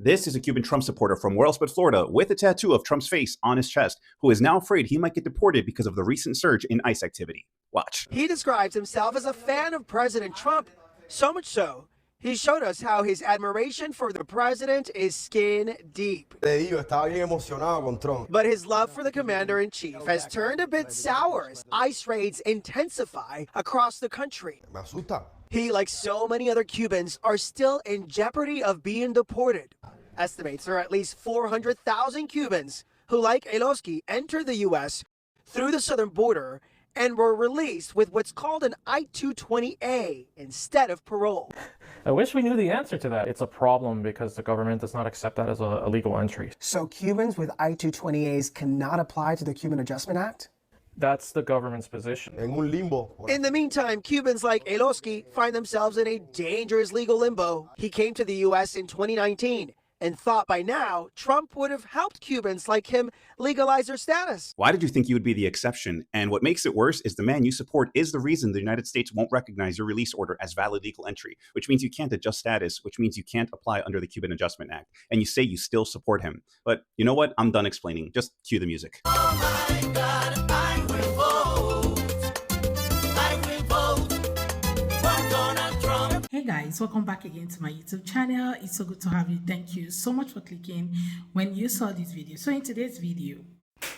This is a Cuban Trump supporter from where else but Florida with a tattoo of Trump's face on his chest who is now afraid he might get deported because of the recent surge in ICE activity. Watch. He describes himself as a fan of President Trump, so much so, he showed us how his admiration for the president is skin deep. But his love for the commander-in-chief has turned a bit sour as ICE raids intensify across the country. He, like so many other Cubans, are still in jeopardy of being deported. Estimates there are at least 400,000 Cubans who, like Eloski, entered the U.S. through the southern border and were released with what's called an I-220A instead of parole. I wish we knew the answer to that. It's a problem because the government does not accept that as a legal entry. So Cubans with I-220As cannot apply to the Cuban Adjustment Act? That's the government's position. In the meantime, Cubans like Eloski find themselves in a dangerous legal limbo. He came to the U.S. in 2019 and thought by now Trump would have helped Cubans like him legalize their status. Why did you think you would be the exception? And what makes it worse is the man you support is the reason the United States won't recognize your release order as valid legal entry, which means you can't adjust status, which means you can't apply under the Cuban Adjustment Act. And you say you still support him. But you know what? I'm done explaining. Just cue the music. Oh my God, I will vote. I will vote for Donald Trump. Hey guys, welcome back again to my YouTube channel. It's so good to have you. Thank you so much for clicking when you saw this video. So in today's video,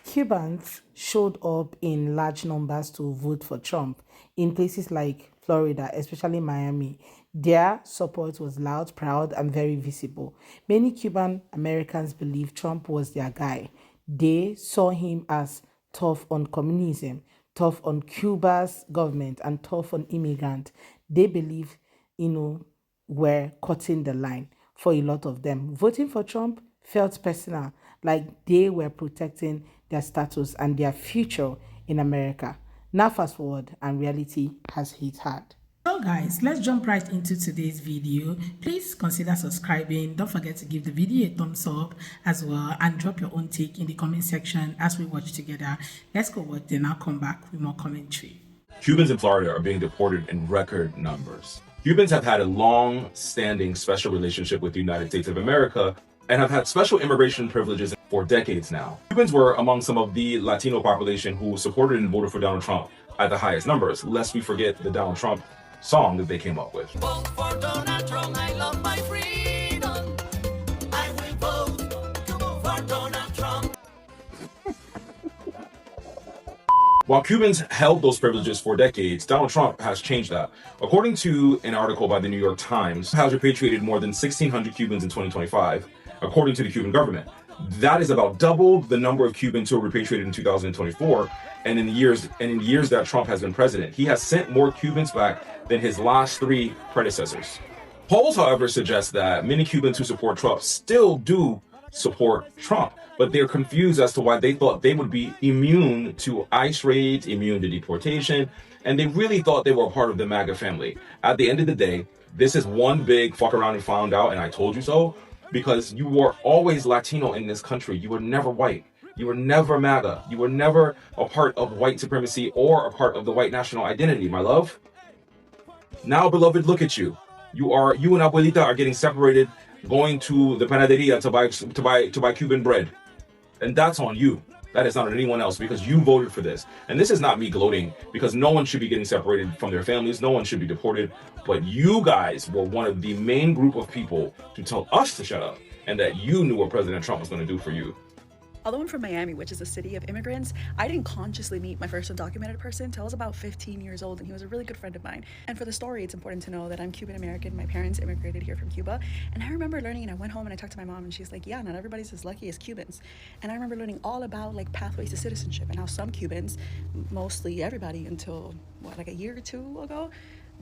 Cubans showed up in large numbers to vote for Trump in places like Florida, especially Miami. Their support was loud, proud, and very visible. Many Cuban Americans believe Trump was their guy. They saw him as tough on communism, tough on Cuba's government, and tough on immigrants. They believe, were cutting the line for a lot of them. Voting for Trump felt personal, like they were protecting their status and their future in America. Now fast forward and reality has hit hard. So guys, let's jump right into today's video. Please consider subscribing. Don't forget to give the video a thumbs up as well and drop your own take in the comment section as we watch together. Let's go watch, then I'll come back with more commentary. Cubans in Florida are being deported in record numbers. Cubans have had a long-standing special relationship with the United States of America and have had special immigration privileges for decades now. Cubans were among some of the Latino population who supported and voted for Donald Trump at the highest numbers, lest we forget the Donald Trump song that they came up with. Vote for Donald Trump, I love my freedom. I will vote for Donald Trump. While Cubans held those privileges for decades, Donald Trump has changed that. According to an article by the New York Times, has repatriated more than 1,600 Cubans in 2025, according to the Cuban government. That is about double the number of Cubans who were repatriated in 2024, and in the years that Trump has been president. He has sent more Cubans back than his last three predecessors. Polls, however, suggest that many Cubans who support Trump still do support Trump, but they're confused as to why they thought they would be immune to ICE raids, immune to deportation, and they really thought they were a part of the MAGA family. At the end of the day, this is one big fuck around and found out and I told you so, because you were always Latino in this country. You were never white. You were never MAGA. You were never a part of white supremacy or a part of the white national identity, my love. Now, beloved, look at you. You and Abuelita are getting separated, going to the panaderia to buy Cuban bread. And that's on you. That is not on anyone else, because you voted for this. And this is not me gloating, because no one should be getting separated from their families. No one should be deported. But you guys were one of the main group of people to tell us to shut up and that you knew what President Trump was going to do for you. Although I'm from Miami, which is a city of immigrants, I didn't consciously meet my first undocumented person until I was about 15 years old, and he was a really good friend of mine. And for the story, it's important to know that I'm Cuban American. My parents immigrated here from Cuba. And I remember learning, and I went home and I talked to my mom, and she's like, yeah, not everybody's as lucky as Cubans. And I remember learning all about like pathways to citizenship and how some Cubans, mostly everybody until like a year or two ago,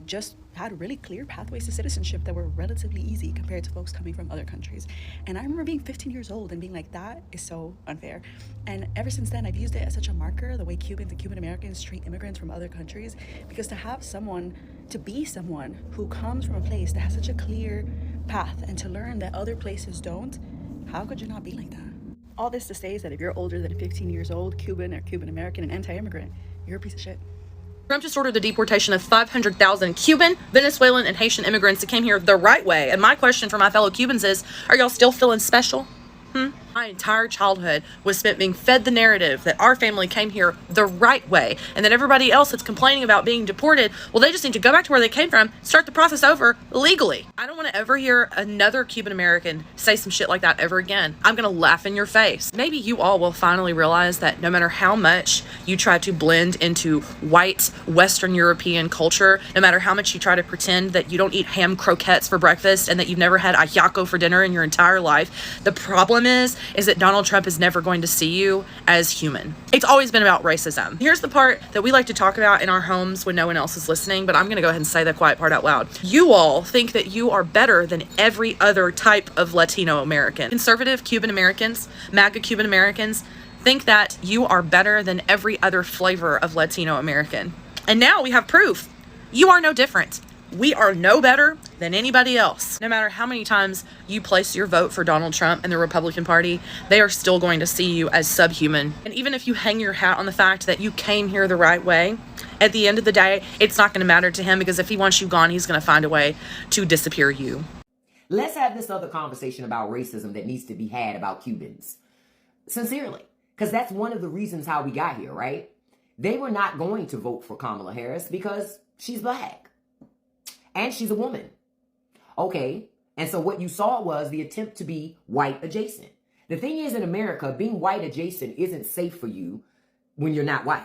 just had really clear pathways to citizenship that were relatively easy compared to folks coming from other countries. And I remember being 15 years old and being like, that is so unfair. And ever since then, I've used it as such a marker, the way Cubans and Cuban Americans treat immigrants from other countries, because to be someone who comes from a place that has such a clear path and to learn that other places don't, how could you not be like that? All this to say is that if you're older than 15 years old, Cuban or Cuban American and anti-immigrant, you're a piece of shit. Trump just ordered the deportation of 500,000 Cuban, Venezuelan, and Haitian immigrants that came here the right way. And my question for my fellow Cubans is, are y'all still feeling special? My entire childhood was spent being fed the narrative that our family came here the right way, and that everybody else that's complaining about being deported, well, they just need to go back to where they came from, start the process over legally. I don't want to ever hear another Cuban American say some shit like that ever again. I'm going to laugh in your face. Maybe you all will finally realize that no matter how much you try to blend into white Western European culture, no matter how much you try to pretend that you don't eat ham croquettes for breakfast and that you've never had ajiaco for dinner in your entire life, the problem is that Donald Trump is never going to see you as human. It's always been about racism. Here's the part that we like to talk about in our homes when no one else is listening, but I'm going to go ahead and say the quiet part out loud. You all think that you are better than every other type of Latino American. Conservative Cuban Americans, MAGA Cuban Americans, think that you are better than every other flavor of Latino American. And now we have proof. You are no different. We are no better than anybody else. No matter how many times you place your vote for Donald Trump and the Republican Party, they are still going to see you as subhuman. And even if you hang your hat on the fact that you came here the right way, at the end of the day, it's not going to matter to him, because if he wants you gone, he's going to find a way to disappear you. Let's have this other conversation about racism that needs to be had about Cubans. Sincerely. Because that's one of the reasons how we got here, right? They were not going to vote for Kamala Harris because she's black. And she's a woman. Okay. And so what you saw was the attempt to be white adjacent. The thing is, in America, being white adjacent isn't safe for you when you're not white.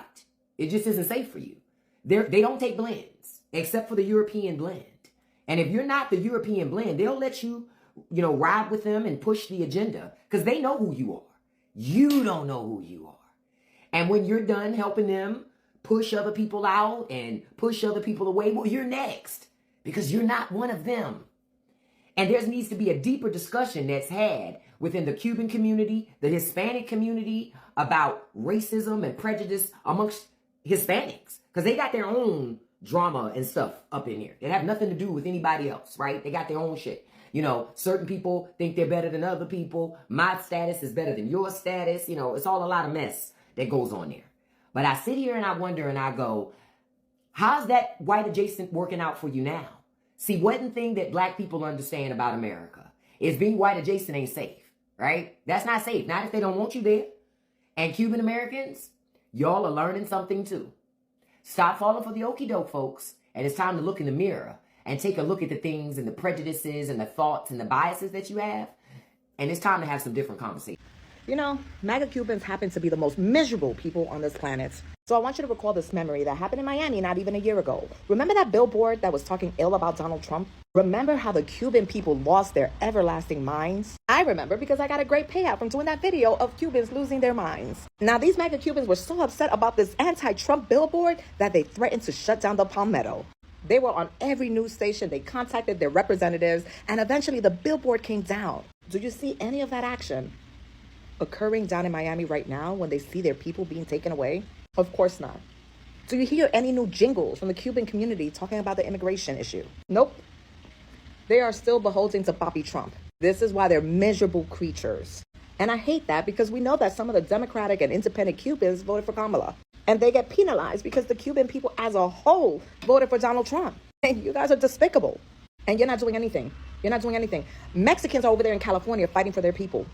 It just isn't safe for you. They don't take blends, except for the European blend. And if you're not the European blend, they'll let you, ride with them and push the agenda, because they know who you are. You don't know who you are. And when you're done helping them push other people out and push other people away, well, you're next. Because you're not one of them. And there needs to be a deeper discussion that's had within the Cuban community, the Hispanic community, about racism and prejudice amongst Hispanics. Because they got their own drama and stuff up in here. It have nothing to do with anybody else, right? They got their own shit. Certain people think they're better than other people. My status is better than your status. It's all a lot of mess that goes on there. But I sit here and I wonder and I go, how's that white adjacent working out for you now? See, one thing that black people understand about America is being white adjacent ain't safe, right? That's not safe. Not if they don't want you there. And Cuban Americans, y'all are learning something too. Stop falling for the okie doke, folks. And it's time to look in the mirror and take a look at the things and the prejudices and the thoughts and the biases that you have. And it's time to have some different conversations. MAGA Cubans happen to be the most miserable people on this planet. So I want you to recall this memory that happened in Miami not even a year ago. Remember that billboard that was talking ill about Donald Trump? Remember how the Cuban people lost their everlasting minds? I remember because I got a great payout from doing that video of Cubans losing their minds. Now, these MAGA Cubans were so upset about this anti-Trump billboard that they threatened to shut down the Palmetto. They were on every news station. They contacted their representatives, and eventually the billboard came down. Do you see any of that action occurring down in Miami right now when they see their people being taken away? Of course not. Do you hear any new jingles from the Cuban community talking about the immigration issue? Nope. They are still beholden to Bobby Trump. This is why they're miserable creatures. And I hate that, because we know that some of the Democratic and independent Cubans voted for Kamala. And they get penalized because the Cuban people as a whole voted for Donald Trump. And you guys are despicable. And you're not doing anything. You're not doing anything. Mexicans are over there in California fighting for their people.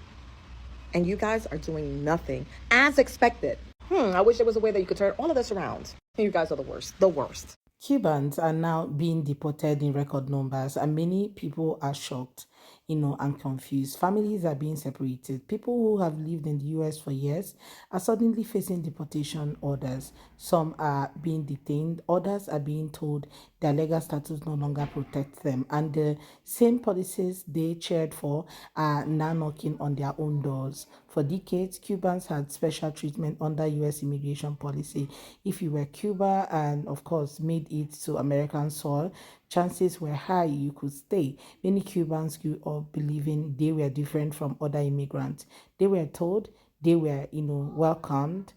And you guys are doing nothing, as expected. I wish there was a way that you could turn all of this around. You guys are the worst. The worst. Cubans are now being deported in record numbers, and many people are shocked, and confused. Families are being separated. People who have lived in the US for years are suddenly facing deportation orders. Some are being detained. Others are being told their legal status no longer protects them. And the same policies they cheered for are now knocking on their own doors. For decades, Cubans had special treatment under US immigration policy. If you were Cuba and, of course, made it to American soil, chances were high you could stay. Many Cubans grew up believing they were different from other immigrants. They were told they were, welcomed,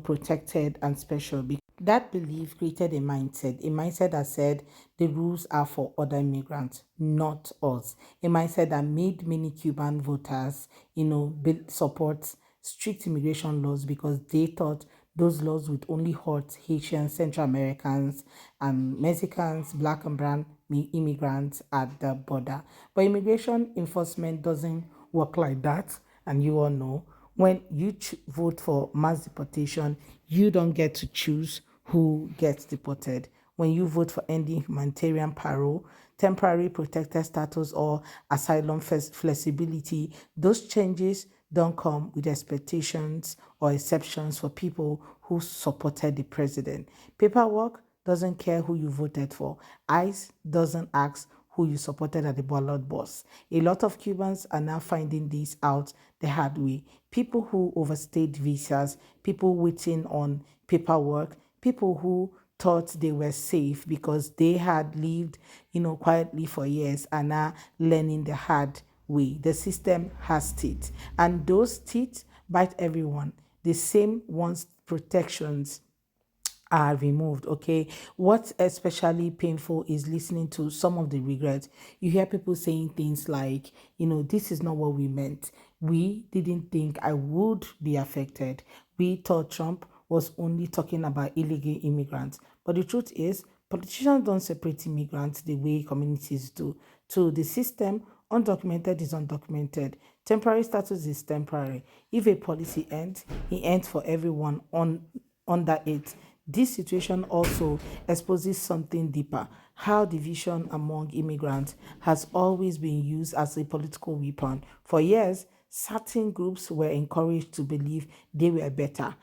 protected and special. That belief created a mindset that said the rules are for other immigrants, not us. A mindset that made many Cuban voters, support strict immigration laws because they thought Those laws would only hurt Haitians, Central Americans, and Mexicans, black and brown immigrants at the border. But immigration enforcement doesn't work like that, and you all know when you vote for mass deportation, you don't get to choose who gets deported. When you vote for ending humanitarian parole, temporary protected status, or asylum flexibility, those changes don't come with expectations or exceptions for people who supported the president. Paperwork doesn't care who you voted for. ICE doesn't ask who you supported at the ballot box. A lot of Cubans are now finding this out the hard way. People who overstayed visas, people waiting on paperwork, people who thought they were safe because they had lived, quietly for years and are learning the hard way. The system has teeth, and those teeth bite everyone. The same ones protections are removed. Okay, what's especially painful is listening to some of the regrets. You hear people saying things like, this is not what we meant. We didn't think I would be affected. We thought Trump was only talking about illegal immigrants. But the truth is, politicians don't separate immigrants the way communities do. So the system, undocumented is undocumented. Temporary status is temporary. If a policy ends, it ends for everyone under it. This situation also exposes something deeper: how division among immigrants has always been used as a political weapon. For years, certain groups were encouraged to believe they were better,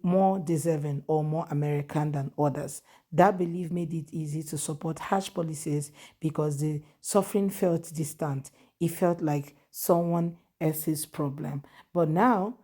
more deserving, or more American than others. That belief made it easy to support harsh policies because the suffering felt distant. It felt like someone else's problem. But now,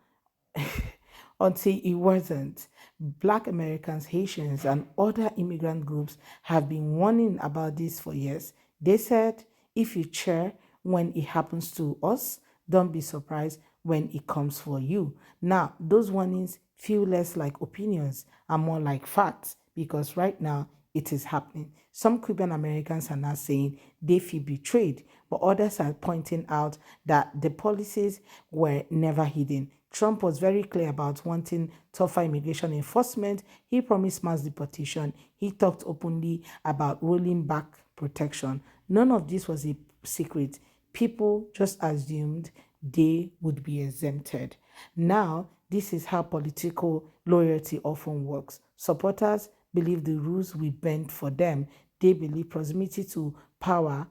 until it wasn't. Black Americans, Haitians, and other immigrant groups have been warning about this for years. They said, if you cheer when it happens to us, don't be surprised when it comes for you. Now, those warnings feel less like opinions and more like facts, because right now it is happening. Some Cuban Americans are now saying they feel betrayed, but others are pointing out that the policies were never hidden. Trump was very clear about wanting tougher immigration enforcement. He promised mass deportation. He talked openly about rolling back protection. None of this was a secret. People just assumed they would be exempted. Now, this is how political loyalty often works. Supporters believe the rules will bend for them. They believe proximity to power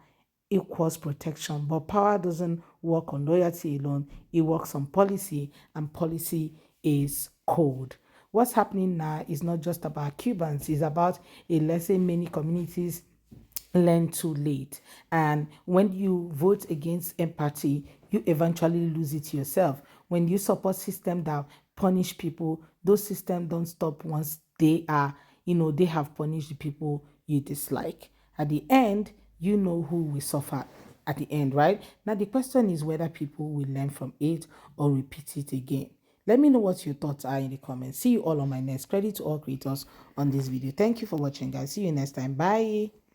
equals protection, but power doesn't work on loyalty alone. It works on policy, and policy is code. What's happening now is not just about Cubans. It's about a lesson many communities learn too late. And when you vote against empathy, you eventually lose it yourself. When you support systems that punish people, those systems don't stop once they have punished the people you dislike. At the end, you know who will suffer at the end, right? Now, the question is whether people will learn from it or repeat it again. Let me know what your thoughts are in the comments. See you all on my next. Credit to all creators on this video. Thank you for watching, guys. See you next time. Bye.